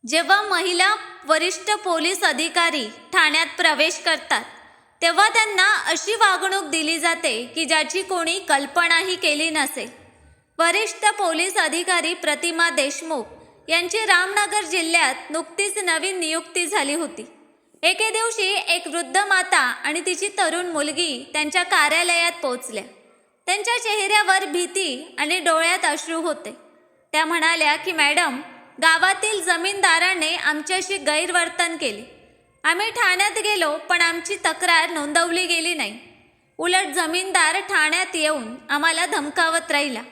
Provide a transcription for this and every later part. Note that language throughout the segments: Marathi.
जेव्हा महिला वरिष्ठ पोलीस अधिकारी ठाण्यात प्रवेश करतात तेव्हा त्यांना अशी वागणूक दिली जाते की ज्याची कोणी कल्पनाही केली नसेल। वरिष्ठ पोलीस अधिकारी प्रतिमा देशमुख यांची रामनगर जिल्ह्यात नुकतीच नवीन नियुक्ती झाली होती। एके दिवशी एक वृद्ध माता आणि तिची तरुण मुलगी त्यांच्या कार्यालयात पोहोचल्या। त्यांच्या चेहऱ्यावर भीती आणि डोळ्यात अश्रू होते। त्या म्हणाल्या की मॅडम, गावातील जमीनदाराने आमच्याशी गैरवर्तन केले। आम्ही ठाण्यात गेलो पण आमची तक्रार नोंदवली गेली नाही। उलट जमीनदार ठाण्यात येऊन आम्हाला धमकावत राहिला।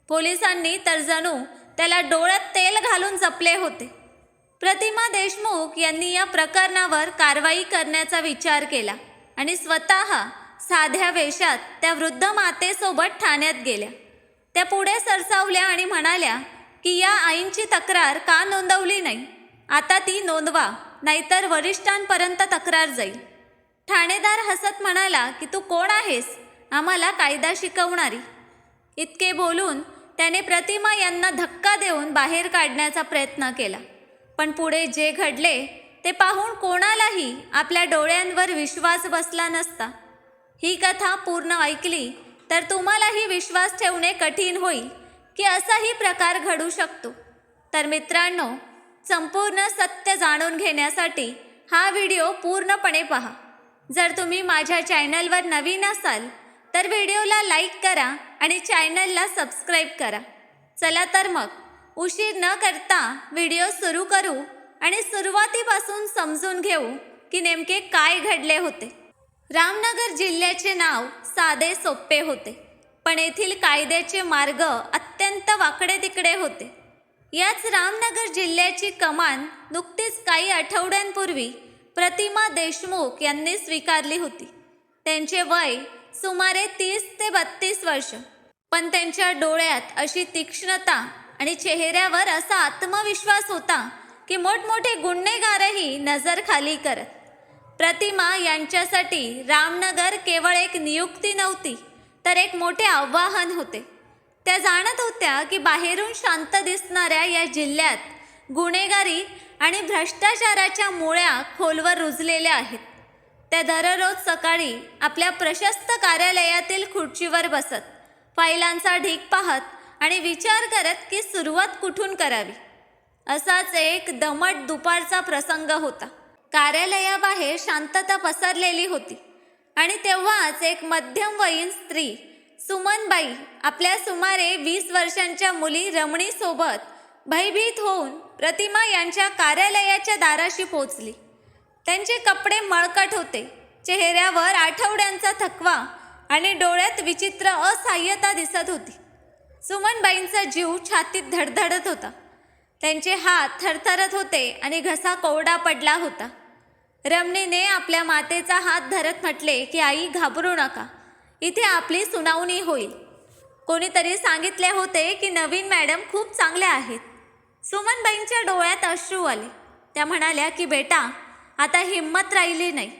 पोलिसांनी तर जणू त्याला डोळ्यात तेल घालून जपले होते। प्रतिमा देशमुख यांनी या प्रकरणावर कारवाई करण्याचा विचार केला आणि स्वतः साध्या वेशात त्या वृद्ध मातेसोबत ठाण्यात गेल्या। त्या पुढे सरसावल्या आणि म्हणाल्या की या आईंची तक्रार का नोंदवली नाही? आता ती नोंदवा, नाहीतर वरिष्ठांपर्यंत तक्रार जाईल। ठाणेदार हसत म्हणाला की तू कोण आहेस आम्हाला कायदा शिकवणारी? इतके बोलून त्याने प्रतिमा यांना धक्का देऊन बाहेर काढण्याचा प्रयत्न केला। पण पुढे जे घडले ते पाहून कोणालाही आपल्या डोळ्यांवर विश्वास बसला नसता। ही कथा पूर्ण ऐकली तर तुम्हालाही विश्वास ठेवणे कठीण होईल की असाही प्रकार घडू शकतो। तर मित्रांनो, संपूर्ण सत्य जाणून घेण्यासाठी हा व्हिडिओ पूर्णपणे पहा। जर तुम्ही माझ्या चॅनलवर नवीन असाल तर व्हिडिओला लाईक करा आणि चॅनलला सबस्क्राईब करा। चला तर मग उशीर न करता व्हिडिओ सुरू करू आणि सुरुवातीपासून समजून घेऊ की नेमके काय घडले होते। रामनगर जिल्ह्याचे नाव साधे सोपे होते, पण येथील कायद्याचे मार्ग अत्यंत वाकडे तिकडे होते। याच रामनगर जिल्ह्याची कमान नुकतीच काही आठवड्यांपूर्वी प्रतिमा देशमुख यांनी स्वीकारली होती। त्यांचे वय सुमारे 30 ते 32 वर्ष, पण त्यांच्या डोळ्यात अशी तीक्ष्णता आणि चेहऱ्यावर असा आत्मविश्वास होता की मोठमोठे गुन्हेगारही नजर खाली करत। प्रतिमा यांच्यासाठी रामनगर केवळ एक नियुक्ती नव्हती तर एक मोठे आव्हान होते। त्या जाणत होत्या की बाहेरून शांत दिसणाऱ्या या जिल्ह्यात गुन्हेगारी आणि भ्रष्टाचाराच्या मुळ्या खोलवर रुजलेल्या आहेत। त्या दररोज सकाळी आपल्या प्रशस्त कार्यालयातील खुर्चीवर बसत, फायलांचा ढीग पाहत आणि विचार करत की सुरुवात कुठून करावी। असाच एक दमट दुपारचा प्रसंग होता। कार्यालयाबाहेर शांतता पसरलेली होती आणि तेव्हाच एक मध्यमवयीन स्त्री सुमनबाई आपल्या सुमारे 20 वर्षांच्या मुली रमणीसोबत भयभीत होऊन प्रतिमा यांच्या कार्यालयाच्या दाराशी पोचली। त्यांचे कपडे मळकट होते, चेहऱ्यावर आठवड्यांचा थकवा आणि डोळ्यात विचित्र असहाय्यता दिसत होती। सुमनबाईंचा जीव छातीत धडधडत होता, त्यांचे हात थरथरत होते आणि घसा कोरडा पडला होता। रमणीने आपल्या मातेचा हात धरत म्हटले की आई, घाबरू नका, इथे आपली सुनावणी होईल। कोणीतरी सांगितले होते की नवीन मॅडम खूप चांगल्या आहेत। सुमनबाईंच्या डोळ्यात अश्रू आले। त्या म्हणाल्या की बेटा, आता हिंमत राहिली नाही।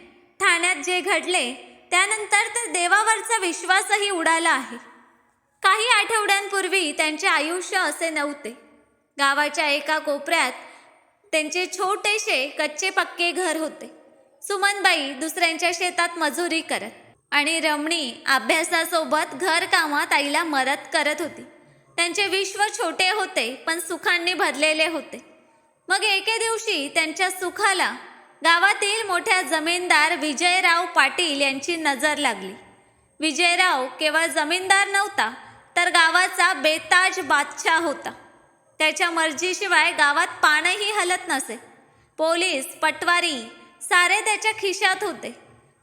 ठाण्यात जे घडले त्यानंतर तर देवावरचा विश्वासही उडाला आहे। काही आठवड्यांपूर्वी त्यांचे आयुष्य असे नव्हते। गावाच्या एका कोपऱ्यात त्यांचे छोटेसे कच्चे पक्के घर होते। सुमनबाई दुसऱ्यांच्या शेतात मजुरी करत आणि रमणी अभ्यासासोबत घरकामात आईला मदत करत होती। त्यांचे विश्व छोटे होते पण सुखांनी भरलेले होते। मग एके दिवशी त्यांच्या सुखाला गावातील मोठ्या जमीनदार विजयराव पाटील यांची नजर लागली। विजयराव केवळ जमीनदार नव्हता तर गावाचा बेताज बादशाह होता। त्याच्या मर्जीशिवाय गावात पानही हलत नसे। पोलीस, पटवारी सारे त्याच्या खिशात होते।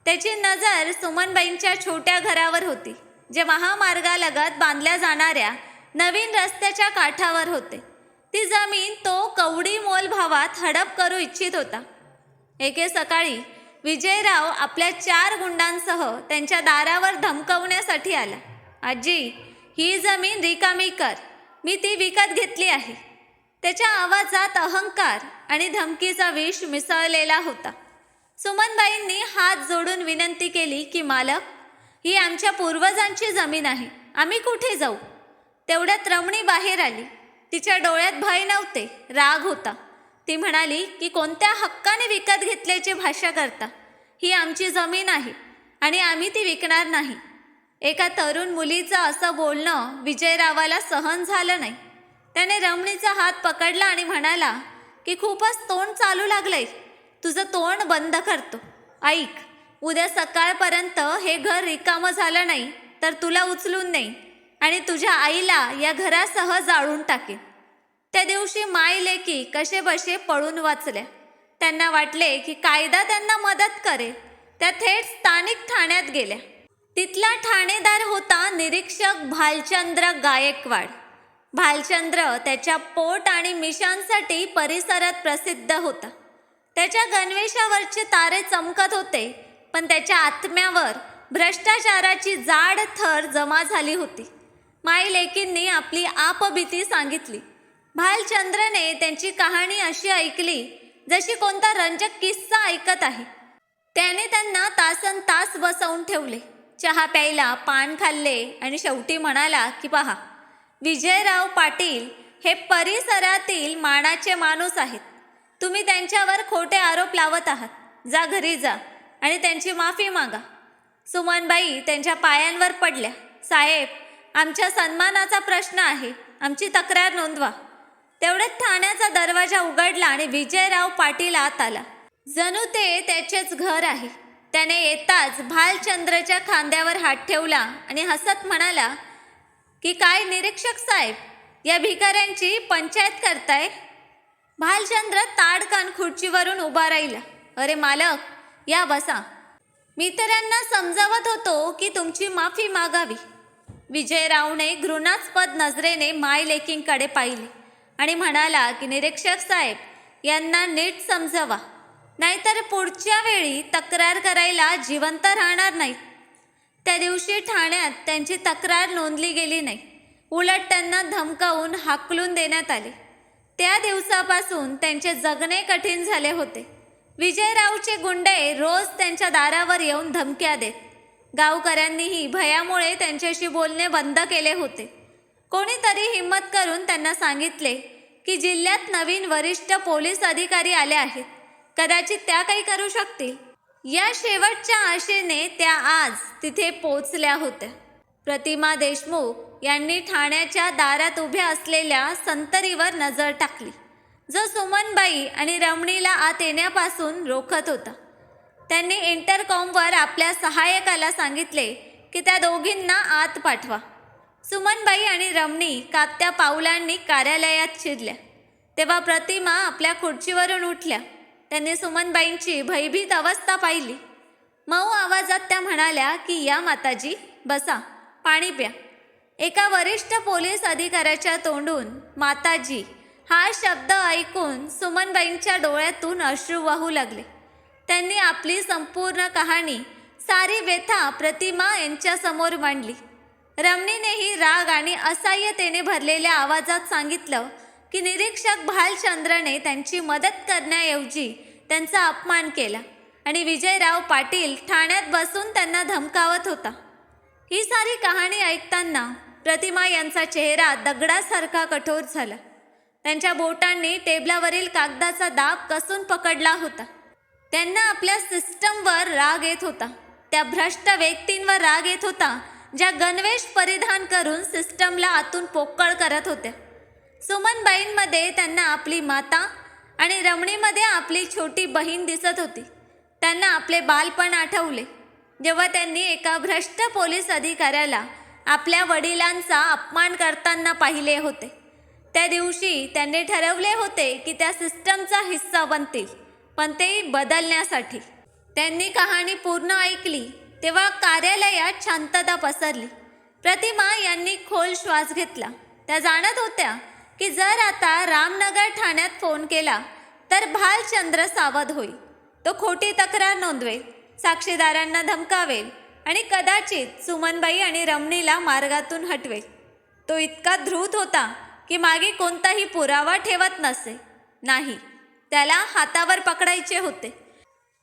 त्याची नजर सुमनबाईंच्या छोट्या घरावर होती, जे महामार्गालगत बांधल्या जाणाऱ्या नवीन रस्त्याच्या काठावर होते। ती जमीन तो कवडी मोलभावात हडप करू इच्छित होता। एके सकाळी विजयराव आपल्या 4 गुंडांसह त्यांच्या दारावर धमकवण्यासाठी आला। आजी, ही जमीन रिकामी कर, मी ती विकत घेतली आहे। त्याच्या आवाजात अहंकार आणि धमकीचा विष मिसळलेला होता। सुमनबाईंनी हात जोडून विनंती केली की मालक, ही आमच्या पूर्वजांची जमीन आहे, आम्ही कुठे जाऊ? तेवढ्यात रमणी बाहेर आली। तिच्या डोळ्यात भय नव्हते, राग होता। ती म्हणाली की कोणत्या हक्काने विकत घेतल्याची भाषा करता? ही आमची जमीन आहे आणि आम्ही ती विकणार नाही. एका तरुण मुलीचं असं बोलणं विजयरावाला सहन झालं नाही. त्याने रमणीचा हात पकडला आणि म्हणाला की खूपच तोंड चालू लागलंय, तुझं तोंड बंद करतो. ऐक, उद्या सकाळपर्यंत हे घर रिकामं झालं नाही तर तुला उचलून नेईन आणि तुझ्या आईला या घरासह जाळून टाकेन. त्या दिवशी मायलेकी कसेबसे पळून वाचल्या. त्यांना वाटले की कायदा त्यांना मदत करेल. त्या थेट स्थानिक ठाण्यात गेल्या. तिथला ठाणेदार होता निरीक्षक भालचंद्र गायकवाड. भालचंद्र त्याच्या पोट आणि मिशांसाठी परिसरात प्रसिद्ध होता. त्याच्या गणवेशावरचे तारे चमकत होते, पण त्याच्या आत्म्यावर भ्रष्टाचाराची जाड थर जमा झाली होती. माईलेकींनी आपली आपबीती सांगितली. भालचंद्रने त्यांची कहाणी अशी ऐकली जशी कोणता रंजक किस्सा ऐकत आहे. त्याने त्यांना तासन तास बसवून ठेवले, चहा प्यायला, पान खाल्ले आणि शेवटी म्हणाला की पहा, विजयराव पाटील हे परिसरातील मानाचे माणूस आहेत. तुम्ही त्यांच्यावर खोटे आरोप लावत आहात. जा घरी जा आणि त्यांची माफी मागा. सुमनबाई त्यांच्या पायांवर पडल्या. साहेब, आमच्या सन्मानाचा प्रश्न आहे, आमची तक्रार नोंदवा. तेवढ्यात ठाण्याचा दरवाजा उघडला आणि विजयराव पाटील आत आला. जणू ते त्याचेच घर आहे. त्याने येताच भालचंद्रच्या खांद्यावर हात ठेवला आणि हसत म्हणाला की काय निरीक्षक साहेब, या भिकाऱ्यांची पंचायत करताय? भालचंद्र ताडकान खुर्चीवरून उभा राहिला. अरे मालक, या बसा. मी तर यांना समजावत होतो की तुमची माफी मागावी. विजयरावने घृणास्पद नजरेने मायलेकींकडे पाहिले आणि म्हणाला की निरीक्षक साहेब, यांना नीट समजावा, नाहीतर पुढच्या वेळी तक्रार करायला जिवंत राहणार नाहीत. त्या दिवशी ठाण्यात त्यांची तक्रार नोंदली गेली नाही. उलट त्यांना धमकावून हाकलून देण्यात आले. त्या दिवसापासून त्यांचे जगणे कठीण झाले होते. विजयरावचे गुंडे रोज त्यांच्या दारावर येऊन धमक्या देत. गावकऱ्यांनीही भयामुळे त्यांच्याशी बोलणे बंद केले होते. कोणीतरी हिंमत करून त्यांना सांगितले की जिल्ह्यात नवीन वरिष्ठ पोलीस अधिकारी आले आहेत, कदाचित त्या काही करू शकतील. या शेवटच्या आशेने त्या आज तिथे पोचल्या होत्या. प्रतिमा देशमुख यांनी ठाण्याच्या दारात उभ्या असलेल्या संतरीवर नजर टाकली, जो सुमनबाई आणि रमणीला आत येण्यापासून रोखत होता. त्यांनी इंटरकॉमवर आपल्या सहाय्यकाला सांगितले की त्या दोघींना आत पाठवा. सुमनबाई आणि रमणी कापत्या पावलांनी कार्यालयात शिरल्या. तेव्हा प्रतिमा आपल्या खुर्चीवरून उठल्या. त्यांनी सुमनबाईंची भयभीत अवस्था पाहिली. मऊ आवाजात त्या म्हणाल्या की या माताजी, बसा, पाणी प्या. एका वरिष्ठ पोलीस अधिकाऱ्याच्या तोंडून माताजी हा शब्द ऐकून सुमनबाईंच्या डोळ्यातून अश्रू वाहू लागले. त्यांनी आपली संपूर्ण कहाणी, सारी व्यथा प्रतिमा यांच्यासमोर मांडली. रमणीनेही राग आणि असहाय्यतेने भरलेल्या आवाजात सांगितलं की निरीक्षक भालचंद्रने त्यांची मदत करण्याऐवजी त्यांचा अपमान केला आणि विजयराव पाटील ठाण्यात बसून त्यांना धमकावत होता. ही सारी कहाणी ऐकताना प्रतिमा यांचा चेहरा दगडासारखा कठोर झाला. त्यांच्या बोटांनी टेबलावरील कागदाचा दाब कसून पकडला होता. त्यांना आपल्या सिस्टमवर राग येत होता. त्या भ्रष्ट व्यक्तींवर राग येत होता ज्या गणवेश परिधान करून सिस्टमला आतून पोकळ करत होत्या. सुमनबाईंमध्ये त्यांना आपली माता आणि रमणीमध्ये आपली छोटी बहीण दिसत होती. त्यांना आपले बालपण आठवले, जेव्हा त्यांनी एका भ्रष्ट पोलीस अधिकाऱ्याला आपल्या वडिलांचा अपमान करताना पाहिले होते. त्या दिवशी त्यांनी ठरवले होते की त्या सिस्टमचा हिस्सा बनतील, पण ते बदलण्यासाठी. त्यांनी कहाणी पूर्ण ऐकली तेव्हा कार्यालयात शांतता पसरली. प्रतिमा यांनी खोल श्वास घेतला. त्या जाणत होत्या की जर आता रामनगर ठाण्यात फोन केला तर भालचंद्र सावध होईल. तो खोटी तक्रार नोंदवेल, साक्षीदारांना धमकावेल आणि कदाचित सुमनबाई आणि रमणीला मार्गातून हटवेल. तो इतका धृत होता की मागे कोणताही पुरावा ठेवत नसे. नाही, त्याला हातावर पकडायचे होते,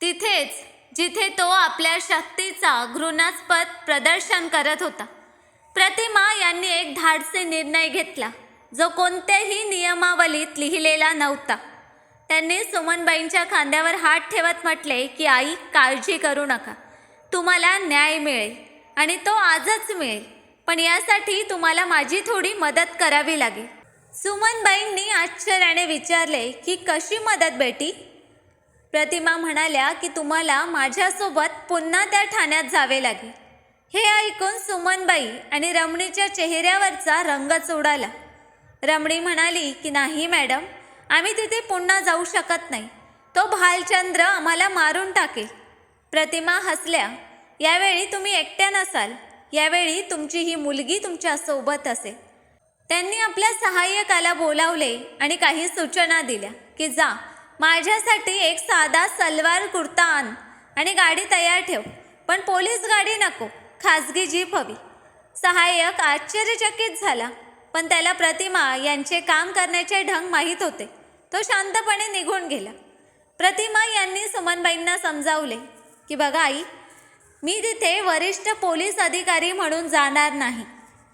तिथेच जिथे तो आपल्या शक्तीचा घृणास्पद प्रदर्शन करत होता. प्रतिमा यांनी एक धाडसी निर्णय घेतला, जो कोणत्याही नियमावलीत लिहिलेला नव्हता. त्यांनी सुमनबाईंच्या खांद्यावर हात ठेवत म्हटले की आई, काळजी करू नका, तुम्हाला न्याय मिळेल आणि तो आजच मिळेल, पण यासाठी तुम्हाला माझी थोडी मदत करावी लागेल. सुमनबाईंनी आश्चर्याने विचारले की कशी मदत बेटी? प्रतिमा म्हणाल्या की तुम्हाला माझ्यासोबत पुन्हा त्या ठाण्यात जावे लागेल. हे ऐकून सुमनबाई आणि रमणीच्या चेहऱ्यावरचा रंगच उडाला. रमणी म्हणाली की नाही मॅडम, आम्ही तिथे पुन्हा जाऊ शकत नाही, तो भालचंद्र आम्हाला मारून टाकेल. प्रतिमा हसल्या. यावेळी तुम्ही एकट्या नसाल, यावेळी तुमची ही मुलगी तुमच्या सोबत असेल. त्यांनी आपल्या सहाय्यकाला बोलावले आणि काही सूचना दिल्या की जा, माझ्यासाठी एक साधा सलवार कुर्ता आण आणि गाडी तयार ठेव, पण पोलीस गाडी नको, खाजगी जीप हवी. सहाय्यक आश्चर्यचकित झाला, पण त्याला प्रतिमा यांचे काम करण्याचे ढंग माहीत होते. तो शांतपणे निघून गेला. प्रतिमा यांनी सुमनबाईंना समजावले की बघा आई, मी तिथे वरिष्ठ पोलीस अधिकारी म्हणून जाणार नाही,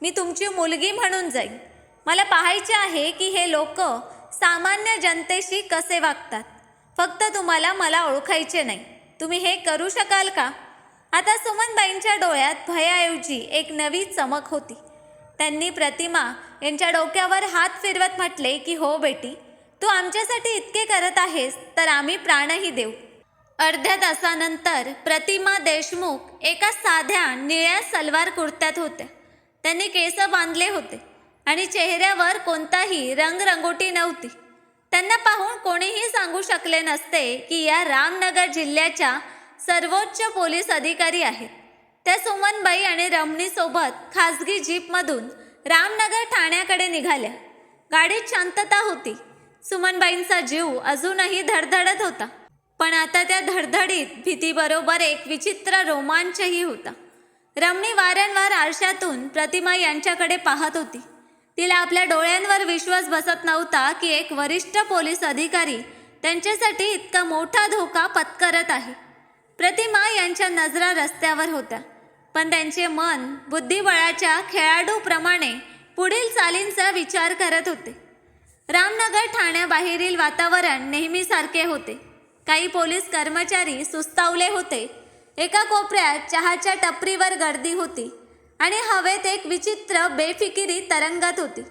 मी तुमची मुलगी म्हणून जाईन. मला पाहायचे आहे की हे लोक सामान्य जनतेशी कसे वागतात. फक्त तुम्हाला मला ओळखायचे नाही. तुम्ही हे करू शकाल का? आता सुमनबाईंच्या डोळ्यात भयाऐवजी एक नवी चमक होती. त्यांनी प्रतिमा यांच्या डोक्यावर हात फिरवत म्हटले की हो बेटी, तू आमच्यासाठी इतके करत आहेस तर आम्ही प्राणही देऊ. अर्ध्या तासानंतर प्रतिमा देशमुख एका साध्या निळ्या सलवार कुर्त्यात होत्या. त्यांनी केस बांधले होते आणि चेहऱ्यावर कोणताही रंगरंगोटी नव्हती. त्यांना पाहून कोणीही सांगू शकले नसते की या रामनगर जिल्ह्याच्या सर्वोच्च पोलीस अधिकारी आहेत. त्या सुमनबाई आणि रमणीसोबत खाजगी जीपमधून रामनगर ठाण्याकडे निघाल्या. गाडीत शांतता होती. सुमनबाईंचा जीव अजूनही धडधडत होता, पण आता त्या धडधडीत भीतीबरोबर एक विचित्र रोमांचही होता. रमणी वारंवार आरशातून प्रतिमा यांच्याकडे पाहत होती. तिला आपल्या डोळ्यांवर विश्वास बसत नव्हता की एक वरिष्ठ पोलीस अधिकारी त्यांच्यासाठी इतका मोठा धोका पत्करत आहे. प्रतिमा यांच्या नजरा रस्त्यावर होत्या, पण त्यांचे मन बुद्धिबळाच्या खेळाडूप्रमाणे पुढील चालींचा विचार करत होते. रामनगर ठाण्याबाहेरील वातावरण नेहमीसारखे होते. काही पोलीस कर्मचारी सुस्तावले होते. एका कोपऱ्यात चहाच्या टपरीवर गर्दी होती आणि हवेत एक विचित्र बेफिकिरी तरंगत होती.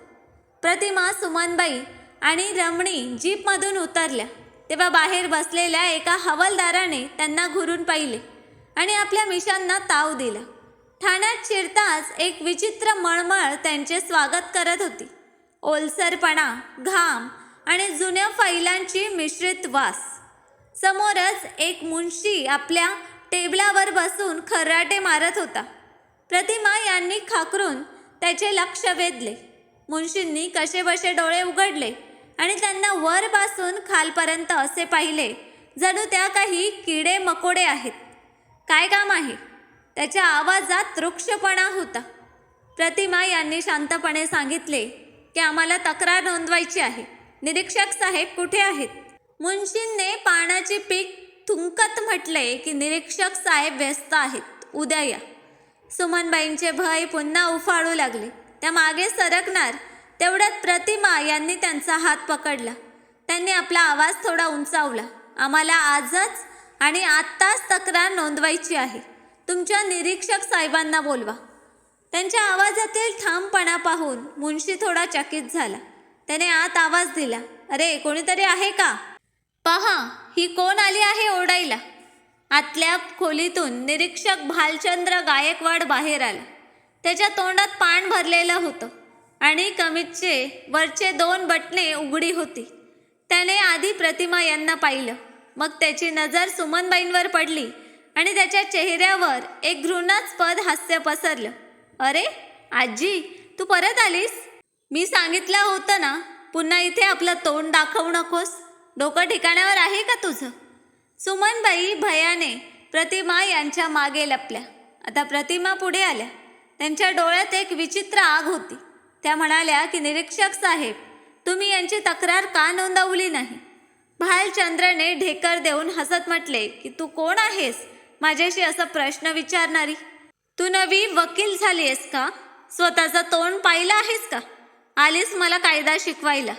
प्रतिमा, सुमनबाई आणि रमणी जीपमधून उतरल्या तेव्हा बाहेर बसलेल्या एका हवालदाराने त्यांना घुरून पाहिले आणि आपल्या मिशांना ताव दिला. ठाण्यात शिरताच एक विचित्र मळमळ त्यांचे स्वागत करत होती. ओलसरपणा, घाम आणि जुन्या फाईलांची मिश्रित वास. समोरच एक मुन्शी आपल्या टेबलावर बसून खर्राटे मारत होता. प्रतिमा यांनी खाकरून त्याचे लक्ष वेधले. मुन्शींनी कसेबसे डोळे उघडले आणि त्यांना वरपासून खालपर्यंत असे पाहिले जणू त्या काही किडे मकोडे आहेत. काय काम आहे? त्याच्या आवाजात वृक्षपणा होता. प्रतिमा यांनी शांतपणे सांगितले की आम्हाला तक्रार नोंदवायची आहे. निरीक्षक साहेब कुठे आहेत? मुन्शींने पानाची पीक थुंकत म्हटले की निरीक्षक साहेब व्यस्त आहेत, उद्या या. सुमनबाईंचे भय पुन्हा उफाळू लागले. त्या मागे सरकणार तेवढ्यात प्रतिमा यांनी त्यांचा हात पकडला. त्यांनी आपला आवाज थोडा उंचावला. आम्हाला आजच आणि आत्ताच तक्रार नोंदवायची आहे. तुमच्या निरीक्षक साहेबांना बोलवा. त्यांच्या आवाजातील ठामपणा पाहून मुन्शी थोडा चकित झाला. त्याने आत आवाज दिला, अरे कोणीतरी आहे का? पहा, ही कोण आली आहे ओरडायला? आतल्या खोलीतून निरीक्षक भालचंद्र गायकवाड बाहेर आला. त्याच्या तोंडात पान भरलेलं होतं आणि कमीजचे वरचे 2 बटणे उघडी होती. त्याने आधी प्रतिमा यांना पाहिलं. मग त्याची नजर सुमनबाईंवर पडली आणि त्याच्या चेहऱ्यावर एक घृणास्पद हास्य पसरलं. अरे आजी, तू परत आलीस? मी सांगितलं होतं ना, पुन्हा इथे आपलं तोंड दाखवू नकोस. डोकं ठिकाणावर आहे का तुझं? सुमनबाई भयाने प्रतिमा यांच्या मागे लपल्या. आता प्रतिमा पुढे आल्या. त्यांच्या डोळ्यात एक विचित्र आग होती. त्या म्हणाल्या की निरीक्षक साहेब, तुम्ही यांची तक्रार का नोंदवली नाही? भालचंद्रने ढेकर देऊन हसत म्हटले की तू कोण आहेस माझ्याशी असा प्रश्न विचारणारी? तू नवी वकील झाली आहेस का? स्वतःचं तोंड पाहिलं आहेस का? आलीस मला कायदा शिकवायला?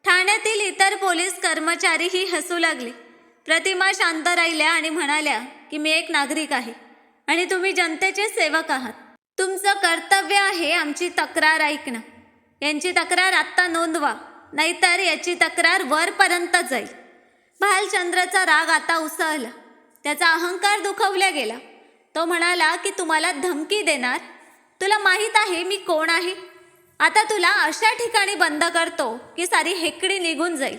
ठाण्यातील इतर पोलीस कर्मचारीही हसू लागले. प्रतिमा शांत राहिल्या आणि म्हणाल्या की मी एक नागरिक आहे आणि तुम्ही जनतेचे सेवक आहात. तुमचं कर्तव्य आहे आमची तक्रार ऐकणं. यांची तक्रार आत्ता नोंदवा, नाहीतर याची तक्रार वरपर्यंत जाईल. भालचंद्रचा राग आता उसळला. त्याचा अहंकार दुखावला गेला. तो म्हणाला की तुम्हाला धमकी देणार? तुला माहीत आहे मी कोण आहे? आता तुला अशा ठिकाणी बंद करतो की सारी हेकडी निघून जाईल.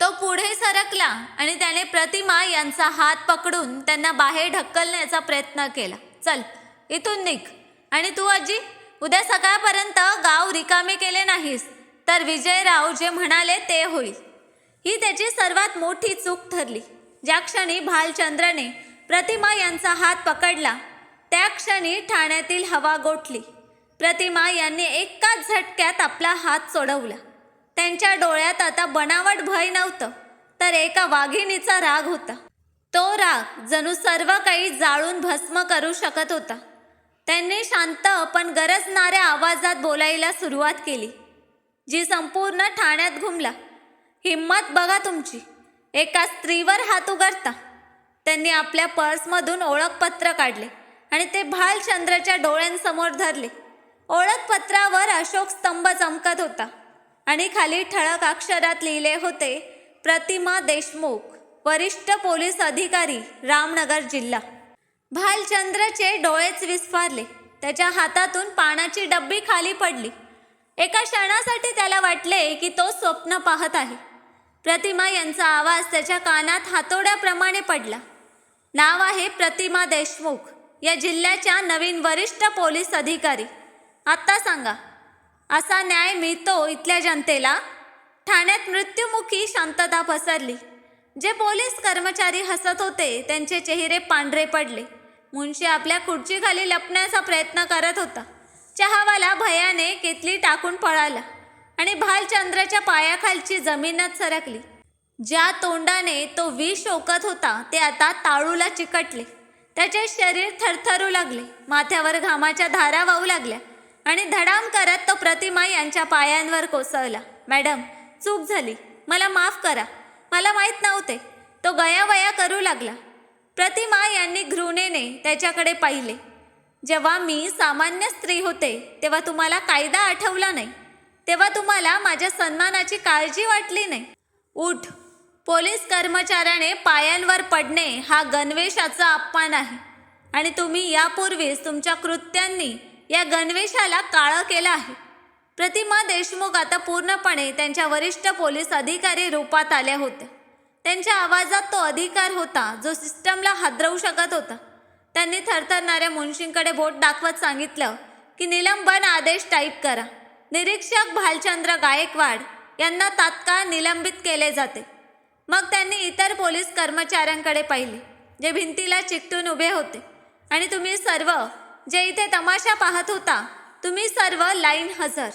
तो पुढे सरकला आणि त्याने प्रतिमा यांचा हात पकडून त्यांना बाहेर ढकलण्याचा प्रयत्न केला. चल इथून निघ. आणि तू आजी, उद्या सकाळपर्यंत गाव रिकामे केले नाहीस तर विजयराव जे म्हणाले ते होईल. ही त्याची सर्वात मोठी चूक ठरली. ज्या क्षणी भालचंद्रने प्रतिमा यांचा हात पकडला त्या क्षणी ठाण्यातील हवा गोठली. प्रतिमा यांनी एकाच झटक्यात आपला हात सोडवला. त्यांच्या डोळ्यात आता बनावट भय नव्हतं, तर एका वाघिणीचा राग होता. तो राग जणू सर्व काही जाळून भस्म करू शकत होता. त्यांनी शांत पण गरजणाऱ्या आवाजात बोलायला सुरुवात केली, जी संपूर्ण ठाण्यात घुमला. हिम्मत बघा तुमची, एका स्त्रीवर हात उगारता. त्यांनी आपल्या पर्समधून ओळखपत्र काढले आणि ते भालचंद्रच्या डोळ्यांसमोर धरले. ओळखपत्रावर अशोक स्तंभ चमकत होता आणि खाली ठळक अक्षरात लिहिले होते, प्रतिमा देशमुख, वरिष्ठ पोलीस अधिकारी, रामनगर जिल्हा. भालचंद्रचे डोळेच विस्फारले. त्याच्या हातातून पानाची डब्बी खाली पडली. एका क्षणासाठी त्याला वाटले की तो स्वप्न पाहत आहे. प्रतिमा यांचा आवाज त्याच्या कानात हातोड्याप्रमाणे पडला. नाव आहे प्रतिमा देशमुख, या जिल्ह्याच्या नवीन वरिष्ठ पोलीस अधिकारी. आत्ता सांगा, असा न्याय मिळतो इथल्या जनतेला? ठाण्यात मृत्युमुखी शांतता पसरली. जे पोलीस कर्मचारी हसत होते त्यांचे चेहरे पांढरे पडले. मुन्शी आपल्या खुर्चीखाली लपण्याचा प्रयत्न करत होता. चहावाला भयाने केतली टाकून पळाला आणि भालचंद्रच्या पायाखालची जमीनच सरकली. ज्या तोंडाने तो विष ओकत होता ते आता ताळूला चिकटले. त्याचे शरीर थरथरू लागले. माथ्यावर घामाच्या धारा वाहू लागल्या आणि धडाम करत तो प्रतिमा यांच्या पायांवर कोसळला. मॅडम, चूक झाली, मला माफ करा, मला माहीत नव्हते. तो गयावया करू लागला. प्रतिमा यांनी घृणेने त्याच्याकडे पाहिले. जेव्हा मी सामान्य स्त्री होते तेव्हा तुम्हाला कायदा आठवला नाही, तेव्हा तुम्हाला माझ्या सन्मानाची काळजी वाटली नाही. उठ. पोलीस कर्मचाऱ्याने पायांवर पडणे हा गणवेशाचा अपमान आहे आणि तुम्ही यापूर्वीच तुमच्या कृत्यांनी या गणवेशाला काळं केलं आहे. प्रतिमा देशमुख आता पूर्णपणे त्यांच्या वरिष्ठ पोलीस अधिकारी रूपात आल्या होत्या. त्यांच्या आवाजात तो अधिकार होता जो सिस्टमला हादरवू शकत होता. त्यांनी थरथरणाऱ्या मुन्शींकडे बोट दाखवत सांगितलं की निलंबन आदेश टाईप करा. निरीक्षक भालचंद्र गायकवाड यांना तात्काळ निलंबित केले जाते. मग त्यांनी इतर पोलीस कर्मचाऱ्यांकडे पाहिले जे भिंतीला चिकटून उभे होते. आणि तुम्ही सर्व जे इथे तमाशा पाहत होता, तुम्ही सर्व लाईन हजर.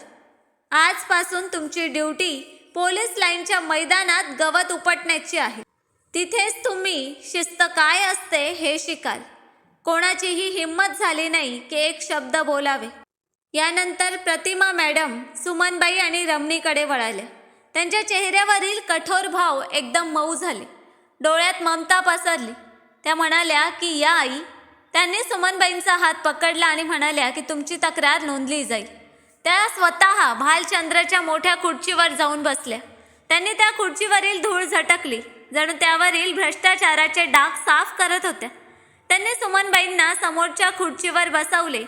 आजपासून तुमची ड्युटी पोलीस लाईनच्या मैदानात गवत उपटण्याची आहे. तिथेच तुम्ही शिस्त काय असते हे शिकाल. कोणाचीही हिंमत झाली नाही की एक शब्द बोलावे. यानंतर प्रतिमा मॅडम सुमनबाई आणि रमणीकडे वळाल्या. त्यांच्या चेहऱ्यावरील कठोर भाव एकदम मऊ झाले. डोळ्यात ममता पसरली. त्या म्हणाल्या की या आई. त्यांनी सुमनबाईंचा हात पकडला आणि म्हणाल्या की तुमची तक्रार नोंदली जाईल. त्या स्वतः भालचंद्रच्या मोठ्या खुर्चीवर जाऊन बसल्या. त्यांनी त्या खुर्चीवरील धूळ झटकली, जणू त्यावरील भ्रष्टाचाराचे डाग साफ करत होत्या. त्यांनी सुमनबाईंना समोरच्या खुर्चीवर बसवले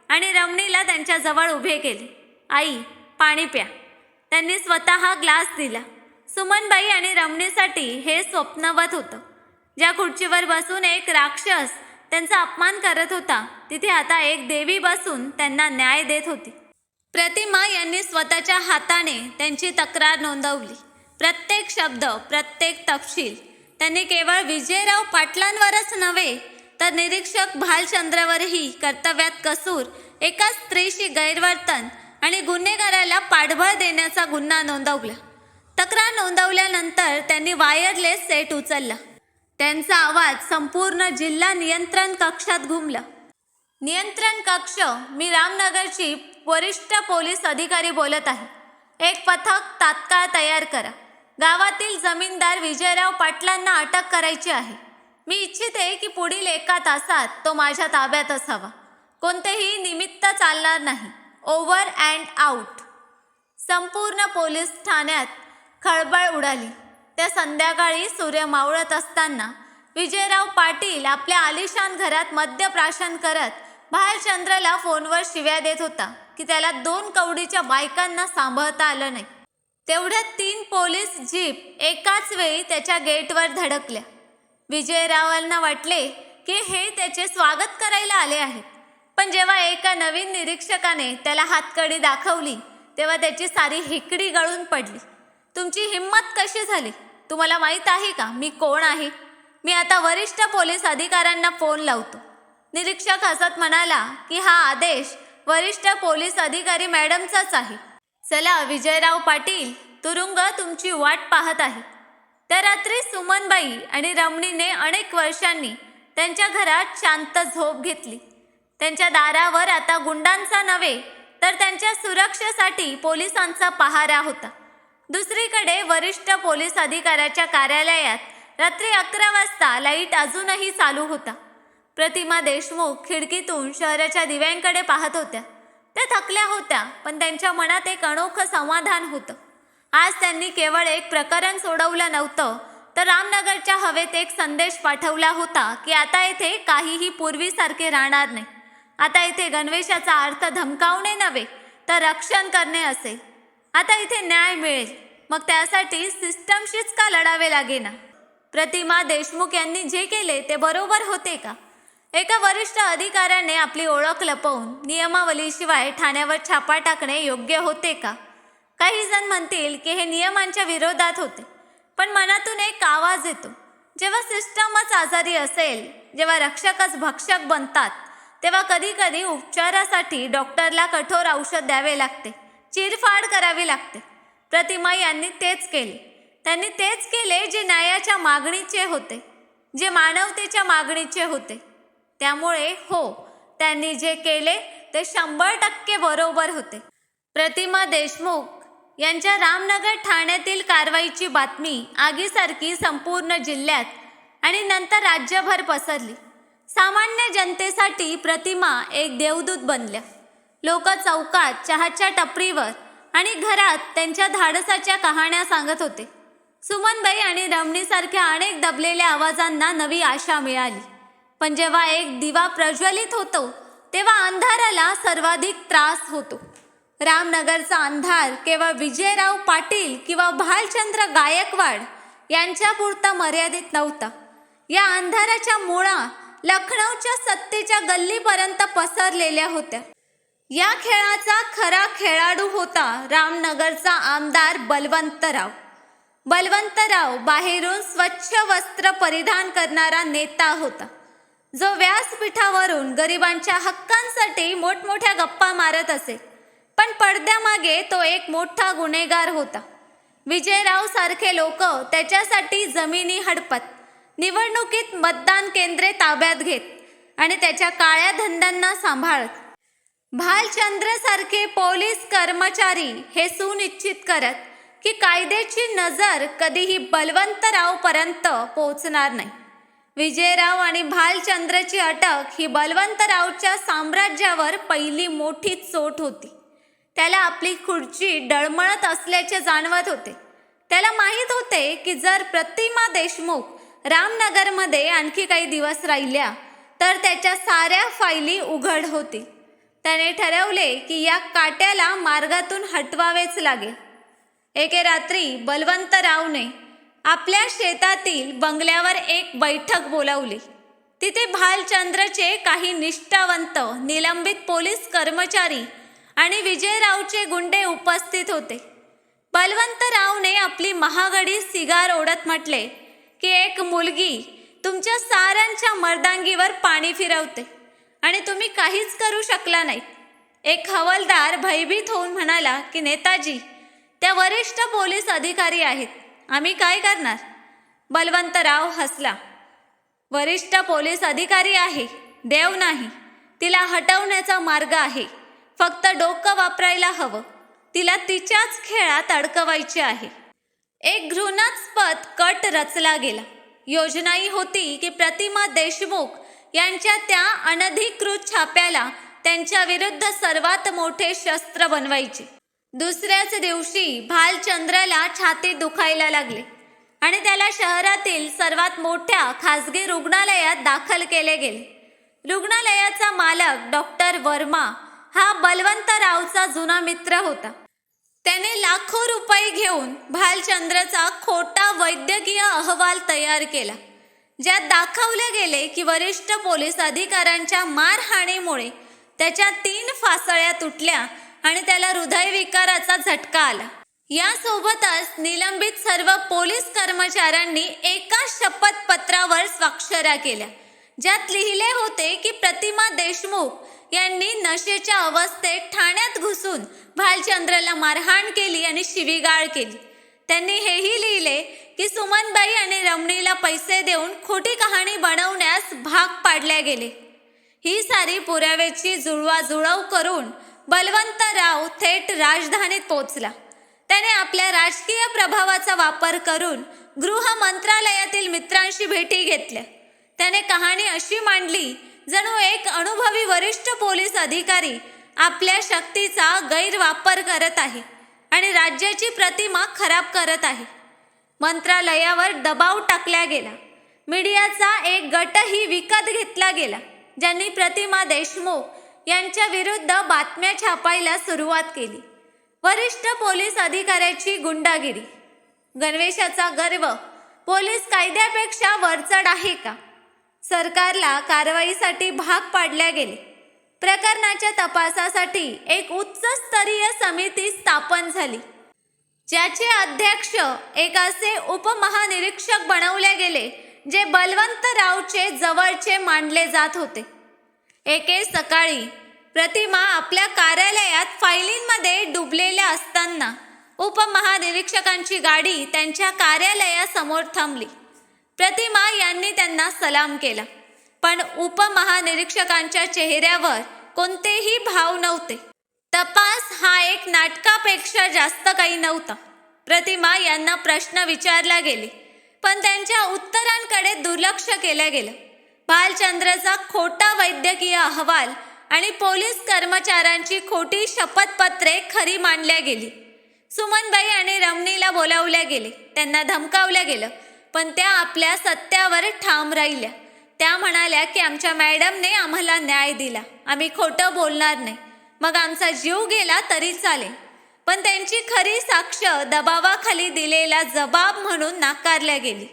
आणि रमणीला त्यांच्या जवळ उभे केले. आई, पाणी प्या. त्यांनी स्वतः ग्लास दिला. सुमनबाई आणि रमणीसाठी हे स्वप्नवत होतं. ज्या खुर्चीवर बसून एक राक्षस त्यांचा अपमान करत होता, तिथे आता एक देवी बसून त्यांना न्याय देत होती. प्रतिमा यांनी स्वतःच्या हाताने त्यांची तक्रार नोंदवली. प्रत्येक शब्द, प्रत्येक तपशील. त्यांनी केवळ विजयराव पाटलांवरच नव्हे तर निरीक्षक भालचंद्रवरही कर्तव्यात कसूर, एका स्त्रीशी गैरवर्तन आणि गुन्हेगाराला पाठबळ देण्याचा गुन्हा नोंदवला. तक्रार नोंदवल्यानंतर त्यांनी वायरलेस सेट उचलला. त्यांचा आवाज संपूर्ण जिल्हा नियंत्रण कक्षात घुमला. नियंत्रण कक्ष, मी रामनगरची वरिष्ठ पोलीस अधिकारी बोलत आहे. एक पथक तात्काळ तयार करा. गावातील जमीनदार विजयराव पाटलांना अटक करायची आहे. मी इच्छिते की पुढील 1 तासात तो माझ्या ताब्यात असावा. कोणतेही निमित्त चालणार नाही. Over and out. संपूर्ण पोलीस ठाण्यात खळबळ उडाली. त्या संध्याकाळी सूर्य मावळत असताना विजयराव पाटील आपल्या आलिशान घरात मद्यप्राशन करत भालचंद्रला फोनवर शिव्या देत होता की त्याला 2 कवडीच्या बायकांना सांभाळता आलं नाही. तेवढ्यात 3 पोलीस जीप एकाच वेळी त्याच्या गेटवर धडकल्या. विजयरावांना वाटले की हे त्याचे स्वागत करायला आले आहेत. पण जेव्हा एका नवीन निरीक्षकाने त्याला हातकडी दाखवली तेव्हा त्याची सारी हिकडी गळून पडली. तुमची हिंमत कशी झाली? तुम्हाला माहीत आहे का मी कोण आहे? मी आता वरिष्ठ पोलीस अधिकाऱ्यांना फोन लावतो. निरीक्षक हसत म्हणाला की हा आदेश वरिष्ठ पोलीस अधिकारी मॅडमचाच आहे. चला विजयराव पाटील, तुरुंग तुमची वाट पाहत आहे. त्या रात्री सुमनबाई आणि रमणीने अनेक वर्षांनी त्यांच्या घरात शांत झोप घेतली. त्यांच्या दारावर आता गुंडांचा नव्हे तर त्यांच्या सुरक्षेसाठी पोलिसांचा पहारा होता. दुसरीकडे वरिष्ठ पोलीस अधिकाऱ्याच्या कार्यालयात रात्री 11 वाजता लाईट अजूनही चालू होता. प्रतिमा देशमुख खिडकीतून शहराच्या दिव्यांकडे पाहत होत्या. त्या थकल्या होत्या, पण त्यांच्या मनात एक अनोखं समाधान होतं. आज त्यांनी केवळ एक प्रकरण सोडवलं नव्हतं, तर रामनगरच्या हवेत एक संदेश पाठवला होता की आता येथे काहीही पूर्वीसारखे राहणार नाही. आता इथे गणवेशाचा अर्थ धमकावणे नव्हे तर रक्षण करणे असेल. आता इथे न्याय मिळेल. मग त्यासाठी सिस्टमशीच का लढावे लागेना? प्रतिमा देशमुख यांनी जे केले ते बरोबर होते का? एका वरिष्ठ अधिकाऱ्याने आपली ओळख लपवून नियमावलीशिवाय ठाण्यावर छापा टाकणे योग्य होते का? काही जण म्हणतील की हे नियमांच्या विरोधात होते, पण मनातून एक आवाज येतो, जेव्हा सिस्टमच आजारी असेल, जेव्हा रक्षकच भक्षक बनतात, तेव्हा कधी कधी उपचारासाठी डॉक्टरला कठोर औषध द्यावे लागते, चिरफाड करावी लागते. प्रतिमा यांनी तेच केले. त्यांनी तेच केले जे न्यायाच्या मागणीचे होते, जे मानवतेच्या मागणीचे होते. त्यामुळे हो, त्यांनी जे केले ते 100% बरोबर होते. प्रतिमा देशमुख यांच्या रामनगर ठाण्यातील कारवाईची बातमी आगीसारखी संपूर्ण जिल्ह्यात आणि नंतर राज्यभर पसरली. सामान्य जनतेसाठी प्रतिमा एक देवदूत बनल्या. लोक चौकात, चहाच्या टपरीवर आणि घरात त्यांच्या धाडसाच्या कहाण्या सांगत होते. सुमनबाई आणि रमणीसारख्या अनेक दबलेल्या आवाजांना नवी आशा मिळाली. पण जेव्हा एक दिवा प्रज्वलित होतो तेव्हा अंधाराला सर्वाधिक त्रास होतो. रामनगरचा अंधार केवळ विजयराव पाटील किंवा भालचंद्र गायकवाड यांच्यापुरता मर्यादित नव्हता. या अंधाराच्या मुळा लखनौच्या सत्तेच्या गल्लीपर्यंत पसरलेल्या होत्या. या खेळाचा खरा खेळाडू होता रामनगरचा आमदार बलवंतराव. बलवंतराव बाहेरून स्वच्छ वस्त्र परिधान करणारा नेता होता, जो व्यासपीठावरून गरिबांच्या हक्कांसाठी मोठमोठ्या गप्पा मारत असे. पण पडद्यामागे तो एक मोठा गुन्हेगार होता. विजयराव सारखे लोक त्याच्यासाठी जमिनी हडपत, निवडणुकीत मतदान केंद्रे ताब्यात घेत आणि त्याच्या काळ्या धंद्यांना सांभाळत. भालचंद्र सारखे पोलीस कर्मचारी हे सुनिश्चित करत की कायद्याची नजर कधीही बलवंतरावपर्यंत पोहोचणार नाही. विजयराव आणि भालचंद्रची अटक ही बलवंतरावच्या साम्राज्यावर पहिली मोठी चोट होती. त्याला आपली खुर्ची डळमळत असल्याचे जाणवत होते. त्याला माहीत होते की जर प्रतिमा देशमुख रामनगरमध्ये आणखी काही दिवस राहिल्या तर त्याच्या साऱ्या फायली उघड होतील. त्याने ठरवले की या काट्याला मार्गातून हटवावेच लागेल. एके रात्री बलवंतरावने आपल्या शेतातील बंगल्यावर एक बैठक बोलावली. तिथे भालचंद्रचे काही निष्ठावंत निलंबित पोलीस कर्मचारी आणि विजयरावचे गुंडे उपस्थित होते. बलवंतरावने आपली महागडी सिगार ओढत म्हटले की एक मुलगी तुमच्या साऱ्यांच्या मर्दांगीवर पाणी फिरवते आणि तुम्ही काहीच करू शकला नाही. एक हवालदार भयभीत होऊन म्हणाला की नेताजी, त्या वरिष्ठ पोलीस अधिकारी आहेत, आम्ही काय करणार? बलवंतराव हसला. वरिष्ठ पोलीस अधिकारी आहे, देव नाही. तिला हटवण्याचा मार्ग आहे, फक्त डोकं वापरायला हवं. तिला तिच्याच खेळात अडकवायचे आहे. एक घृणास्पद कट रचला गेला. योजना ही होती की प्रतिमा देशमुख यांच्या त्या अनधिकृत छाप्याला त्यांच्या विरुद्ध सर्वात मोठे शस्त्र बनवायचे. दुसऱ्याच दिवशी भालचंद्रला छातीत दुखायला लागले आणि त्याला शहरातील सर्वात मोठ्या खासगी रुग्णालयात दाखल केले गेले. रुग्णालयाचा मालक डॉक्टर वर्मा हा बलवंतरावचा जुना मित्र होता. त्याने लाखो रुपये घेऊन भालचंद्रचा खोटा वैद्यकीय अहवाल तयार केला, ज्यात दाखवले गेले की वरिष्ठ पोलीस अधिकाऱ्यांच्या मारहाणीमुळे त्याच्या 3 फासळ्या तुटल्या आणि त्याला हृदयविकाराचा झटका आला. यासोबतच निलंबित सर्व पोलीस कर्मचाऱ्यांनी एका शपथपत्रावर स्वाक्षऱ्या केल्या, ज्यात लिहिले होते की प्रतिमा देशमुख यांनी नशेच्या अवस्थेत ठाण्यात घुसून भालचंद्रला मारहाण केली आणि शिवीगाळ केली. त्यांनी हेही लिहिले की सुमनबाई आणि रमणीला पैसे देऊन खोटी कहाणी बनवण्यास भाग पाडले गेले. ही सारी पुराव्याची जुळवाजुळव करून बलवंतराव थेट राजधानीत पोहोचला. त्याने आपल्या राजकीय प्रभावाचा वापर करून गृह मंत्रालयातील मित्रांशी भेटी घेतल्या. त्याने कहाणी अशी मांडली जणू एक अनुभवी वरिष्ठ पोलीस अधिकारी आपल्या शक्तीचा गैरवापर करत आहे आणि राज्याची प्रतिमा खराब करत आहे. मंत्रालयावर दबाव टाकला गेला. मीडियाचा एक गटही विकत घेतला गेला, ज्यांनी प्रतिमा देशमुख यांच्या विरुद्ध बातम्या छापायला सुरुवात केली. वरिष्ठ पोलीस अधिकाऱ्याची गुंडागिरी. गणवेशाचा गर्व पोलीस कायद्यापेक्षा वरचढ आहे का? सरकारला कारवाईसाठी भाग पाडले गेले. प्रकरणाच्या तपासासाठी एक उच्चस्तरीय समिती स्थापन झाली, ज्याचे अध्यक्ष एक असे उपमहानिरीक्षक बनवले गेले जे बलवंतरावचे जवळचे मानले जात होते. एके सकाळी प्रतिमा आपल्या कार्यालयात फायलींमध्ये डुबलेल्या असताना उपमहानिरीक्षकांची गाडी त्यांच्या कार्यालयासमोर थांबली. प्रतिमा यांनी त्यांना सलाम केला, पण उपमहानिरीक्षकांच्या चेहऱ्यावर कोणतेही भाव नव्हते. तपास हा एक नाटकापेक्षा जास्त काही नव्हता. प्रतिमा यांना प्रश्न विचारला गेले, पण त्यांच्या उत्तरांकडे दुर्लक्ष केलं गेलं. भालचंद्रचा खोटा वैद्यकीय अहवाल आणि पोलीस कर्मचाऱ्यांची खोटी शपथपत्रे खरी मानल्या गेली. सुमनबाई आणि रमणीला बोलावल्या गेले, त्यांना धमकावलं गेलं, पण त्या आपल्या सत्यावर ठाम राहिल्या. त्या म्हणाल्या की आमच्या मॅडमने आम्हाला न्याय दिला, आम्ही खोटं बोलणार नाही, मग आमचा जीव गेला तरी चालेल. पण त्यांची खरी साक्ष दबावाखाली दिलेला जबाब म्हणून नाकारल्या गेली.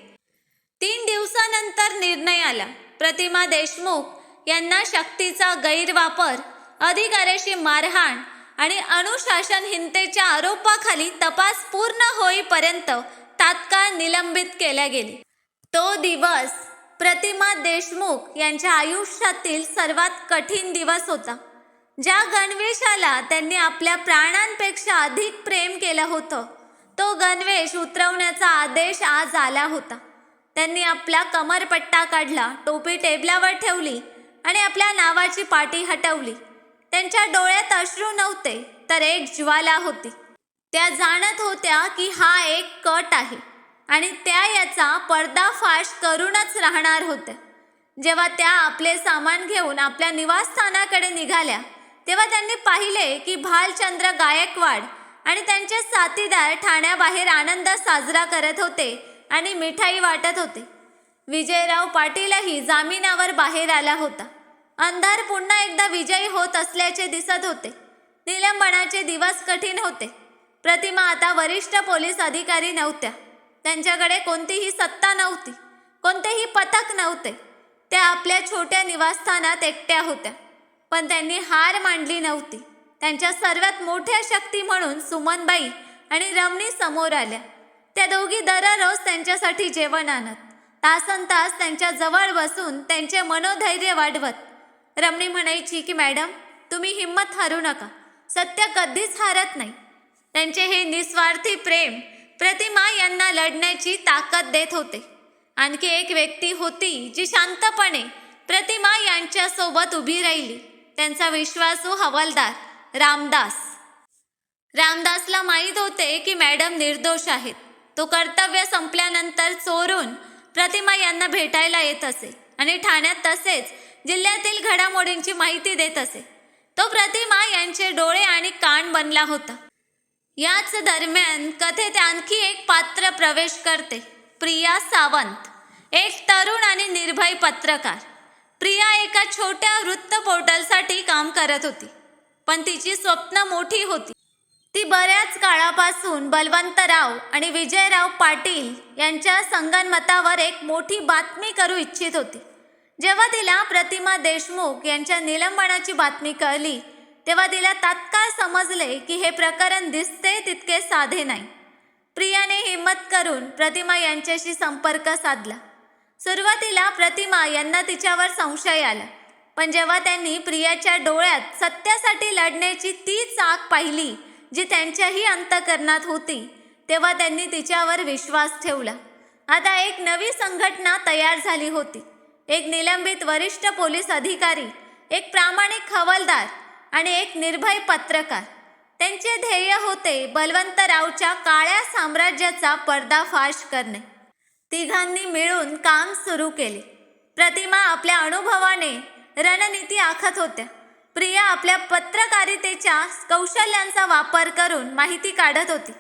3 दिवसानंतर निर्णय आला. प्रतिमा देशमुख यांना शक्तीचा गैरवापर, अधिकाऱ्याची मारहाण आणि अनुशासनहीनतेच्या आरोपाखाली तपास पूर्ण होईपर्यंत तात्काळ निलंबित केले गेले. तो दिवस प्रतिमा देशमुख यांच्या आयुष्यातील सर्वात कठीण दिवस होता. ज्या गणवेशाला त्यांनी आपल्या प्राणांपेक्षा अधिक प्रेम केलं होतं, तो गणवेश उतरवण्याचा आदेश आज आला होता. त्यांनी आपला कमरपट्टा काढला, टोपी टेबलावर ठेवली आणि आपल्या नावाची पाटी हटवली. त्यांच्या डोळ्यात अश्रू नव्हते, तर एक ज्वाला होती. त्या जाणत होत्या की हा एक कट आहे आणि त्या याचा पर्दाफाश करूनच राहणार होत्या. जेव्हा त्या आपले सामान घेऊन आपल्या निवासस्थानाकडे निघाल्या, तेव्हा त्यांनी पाहिले की भालचंद्र गायकवाड आणि त्यांचे साथीदार ठाण्याबाहेर आनंद साजरा करत होते आणि मिठाई वाटत होते. विजयराव पाटीलही जामिनावर बाहेर आला होता. अंधार पुन्हा एकदा विजयी होत असल्याचे दिसत होते. निलंबनाचे दिवस कठीण होते. प्रतिमा आता वरिष्ठ पोलीस अधिकारी नव्हत्या. त्यांच्याकडे कोणतीही सत्ता नव्हती, कोणतेही पथक नव्हते. त्या आपल्या छोट्या निवासस्थानात एकट्या होत्या. पण त्यांनी हार मानली नव्हती. त्यांच्या सर्वात मोठ्या शक्ती म्हणून सुमनबाई आणि रमणी समोर आल्या. त्या दोघी दररोज त्यांच्यासाठी जेवण आणत, तासनतास त्यांच्या जवळ बसून त्यांचे मनोधैर्य वाढवत. रमणी म्हणायची की मॅडम, तुम्ही हिंमत हारू नका, सत्य कधीच हारत नाही. त्यांचे हे निस्वार्थी प्रेम प्रतिमा यांना लढण्याची ताकद देत होते. आणखी एक व्यक्ती होती जी शांतपणे प्रतिमा यांच्यासोबत उभी राहिली. त्यांचा विश्वासू हवालदार रामदास. रामदासला माहीत होते की मॅडम निर्दोष आहेत. तो कर्तव्य संपल्यानंतर चोरून प्रतिमा यांना भेटायला येत असे आणि ठाण्यात तसेच जिल्ह्यातील घडामोडींची माहिती देत असे. तो प्रतिमा यांचे डोळे आणि कान बनला होता. याच दरम्यान कथेत आणखी एक पात्र प्रवेश करते, प्रिया सावंत, एक तरुण आणि निर्भय पत्रकार. प्रिया एका छोट्या वृत्त पोर्टलसाठी काम करत होती, पण तिची स्वप्न मोठी होती. ती बऱ्याच काळापासून बलवंतराव आणि विजयराव पाटील यांच्या संगनमतावर एक मोठी बातमी करू इच्छित होती. जेव्हा तिला प्रतिमा देशमुख यांच्या निलंबनाची बातमी कळली तेव्हा तिला तात्काळ समजले की हे प्रकरण दिसते तितके साधे नाही. प्रियाने हिम्मत करून प्रतिमा यांच्याशी संपर्क साधला. सुरुवातीला प्रतिमा यांना तिच्यावर संशय आला, पण जेव्हा त्यांनी प्रियाच्या डोळ्यात सत्यासाठी लढण्याची तीच आग पाहिली जी त्यांच्याही अंतःकरणात होती, तेव्हा त्यांनी तिच्यावर विश्वास ठेवला. आता एक नवी संघटना तयार झाली होती. एक निलंबित वरिष्ठ पोलीस अधिकारी, एक प्रामाणिक हवालदार आणि एक निर्भय पत्रकार. त्यांचे ध्येय होते बलवंतरावच्या काळ्या साम्राज्याचा पर्दाफाश करणे. तिघांनी मिळून काम सुरू केले. प्रतिमा आपल्या अनुभवाने रणनीती आखत होत्या. प्रिया आपल्या पत्रकारितेच्या कौशल्यांचा वापर करून माहिती काढत होती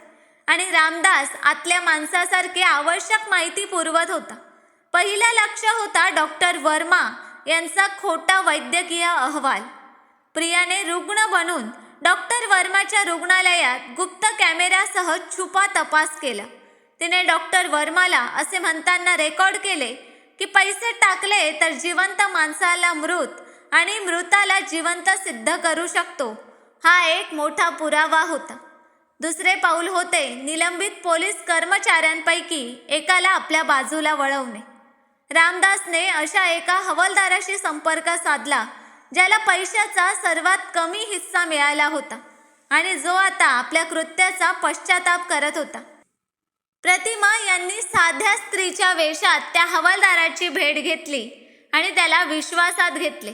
आणि रामदास आतल्या माणसासारखे आवश्यक माहिती पुरवत होता. पहिला लक्ष होता डॉक्टर वर्मा यांचा खोटा वैद्यकीय अहवाल. प्रियाने रुग्ण बनून डॉक्टर वर्माच्या रुग्णालयात गुप्त कॅमेऱ्यासह छुपा तपास केला. तिने डॉक्टर वर्माला असे म्हणताना रेकॉर्ड केले की पैसे टाकले तर जिवंत माणसाला मृत आणि मृताला जिवंत सिद्ध करू शकतो. हा एक मोठा पुरावा होता. दुसरे पाऊल होते निलंबित पोलीस कर्मचाऱ्यांपैकी एकाला आपल्या बाजूला वळवणे. रामदासने अशा एका हवालदाराशी संपर्क साधला ज्याला पैशाचा सर्वात कमी हिस्सा मिळाला होता आणि जो आता आपल्या कृत्याचा पश्चाताप करत होता. प्रतिमा यांनी साध्या स्त्रीच्या वेशात त्या हवालदाराची भेट घेतली आणि त्याला विश्वासात घेतले.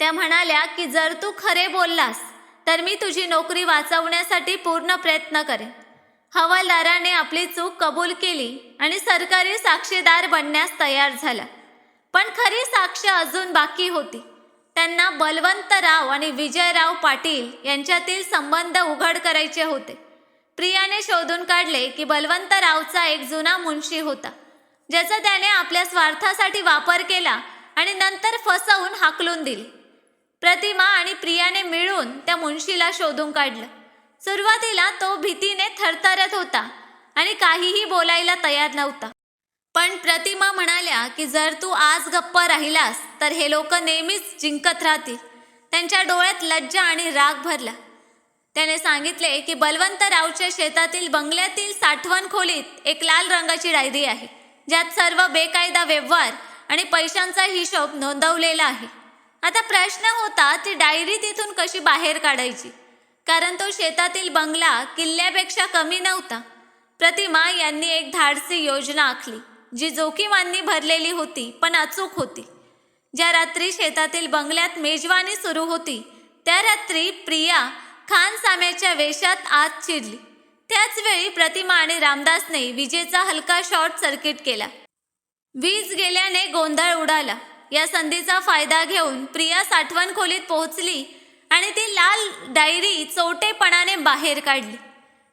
त्या म्हणाल्या की जर तू खरे बोललास तर मी तुझी नोकरी वाचवण्यासाठी पूर्ण प्रयत्न करेन. हवालदाराने आपली चूक कबूल केली आणि सरकारी साक्षीदार बनण्यास तयार झाला. पण खरी साक्ष अजून बाकी होती. त्यांना बलवंतराव आणि विजयराव पाटील यांच्यातील संबंध उघड करायचे होते. प्रियाने शोधून काढले की बलवंतरावचा एक जुना मुन्शी होता, ज्याचा त्याने आपल्या स्वार्थासाठी वापर केला आणि नंतर फसवून हाकलून दिले. प्रतिमा आणि प्रियाने मिळून त्या मुन्शीला शोधून काढलं. सुरुवातीला तो भीतीने थरथरत होता आणि काहीही बोलायला तयार नव्हता. पण प्रतिमा म्हणाल्या की जर तू आज गप्प राहिलास तर हे लोक नेहमीच जिंकत राहतील. त्यांच्या डोळ्यात लज्जा आणि राग भरला. त्याने सांगितले की बलवंतरावच्या शेतातील बंगल्यातील साठवण खोलीत एक लाल रंगाची डायरी आहे, ज्यात सर्व बेकायदा व्यवहार आणि पैशांचा हिशोब नोंदवलेला आहे. आता प्रश्न होता ती डायरी तिथून कशी बाहेर काढायची, कारण तो शेतातील बंगला किल्ल्यापेक्षा कमी नव्हता. प्रतिमा यांनी एक धाडसी योजना आखली जी जोखीमांनी भरलेली होती पण अचूक होती. ज्या रात्री शेतातील बंगल्यात मेजवानी सुरू होती त्या रात्री प्रिया खानसाम्याच्या वेशात आत शिरली. त्याच वेळी प्रतिमा आणि रामदासने विजेचा हलका शॉर्ट सर्किट केला. वीज गेल्याने गोंधळ उडाला. या संधीचा फायदा घेऊन प्रिया साठवण खोलीत पोहोचली आणि ती लाल डायरी चोटेपणाने बाहेर काढली.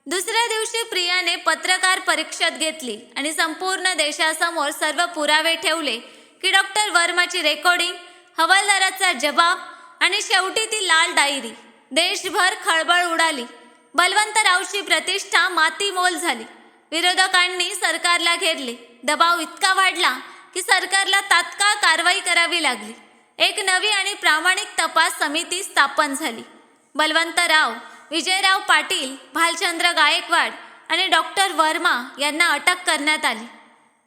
दुसऱ्या दिवशी प्रियाने पत्रकार परीक्षेत घेतली आणि संपूर्ण देशासमोर सर्व पुरावे ठेवले की डॉक्टर वर्माची रेकॉर्डिंग, हवालदाराचा जबाब आणि शेवटी ती लाल डायरी. देशभर खळबळ उडाली. बलवंतरावची प्रतिष्ठा मातीमोल झाली. विरोधकांनी सरकारला घेरले. दबाव इतका वाढला की सरकारला तात्काळ कारवाई करावी लागली. एक नवी आणि प्रामाणिक तपास समिती स्थापन झाली. बलवंतराव, विजयराव पाटील, भालचंद्र गायकवाड आणि डॉक्टर वर्मा यांना अटक करण्यात आली.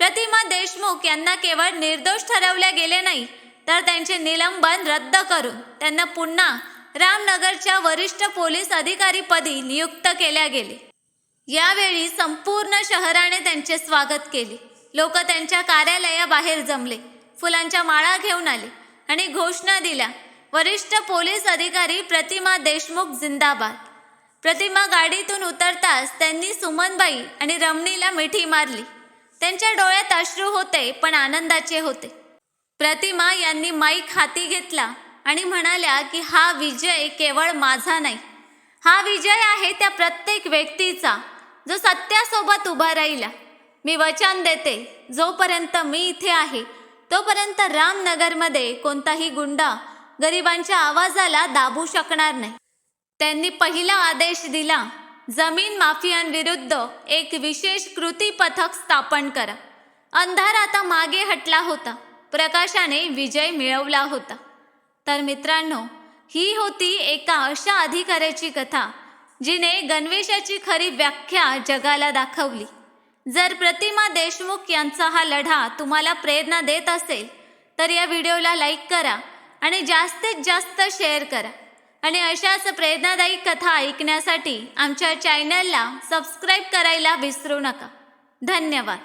प्रतिमा देशमुख यांना केवळ निर्दोष ठरवले गेले नाही, तर त्यांचे निलंबन रद्द करून त्यांना पुन्हा रामनगरच्या वरिष्ठ पोलीस अधिकारीपदी नियुक्त केल्या गेले. यावेळी संपूर्ण शहराने त्यांचे स्वागत केले. लोक त्यांच्या कार्यालयाबाहेर जमले, फुलांच्या माळा घेऊन आले आणि घोषणा दिल्या, वरिष्ठ पोलीस अधिकारी प्रतिमा देशमुख जिंदाबाद. प्रतिमा गाडीतून उतरताच त्यांनी सुमनबाई आणि रमणीला मिठी मारली. त्यांच्या डोळ्यात अश्रू होते, पण आनंदाचे होते. प्रतिमा यांनी माईक हाती घेतला आणि म्हणाल्या की हा विजय केवळ माझा नाही, हा विजय आहे त्या प्रत्येक व्यक्तीचा जो सत्यासोबत उभा राहिला. मी वचन देते, जोपर्यंत मी इथे आहे तोपर्यंत रामनगरमध्ये कोणताही गुंडा गरिबांच्या आवाजाला दाबू शकणार नाही. त्यांनी पहिला आदेश दिला, जमीन माफियांविरुद्ध एक विशेष कृती पथक स्थापन करा. अंधार आता मागे हटला होता, प्रकाशाने विजय मिळवला होता. तर मित्रांनो, ही होती एका अशा अधिकाऱ्याची कथा जिने गणवेशाची खरी व्याख्या जगाला दाखवली. जर प्रतिमा देशमुख यांचा हा लढा तुम्हाला प्रेरणा देत असेल तर या व्हिडिओला लाईक करा आणि जास्तीत जास्त शेअर करा. आणि अशाच प्रेरणादायी कथा ऐकण्यासाठी आमच्या चॅनलला सबस्क्राईब करायला विसरू नका. धन्यवाद.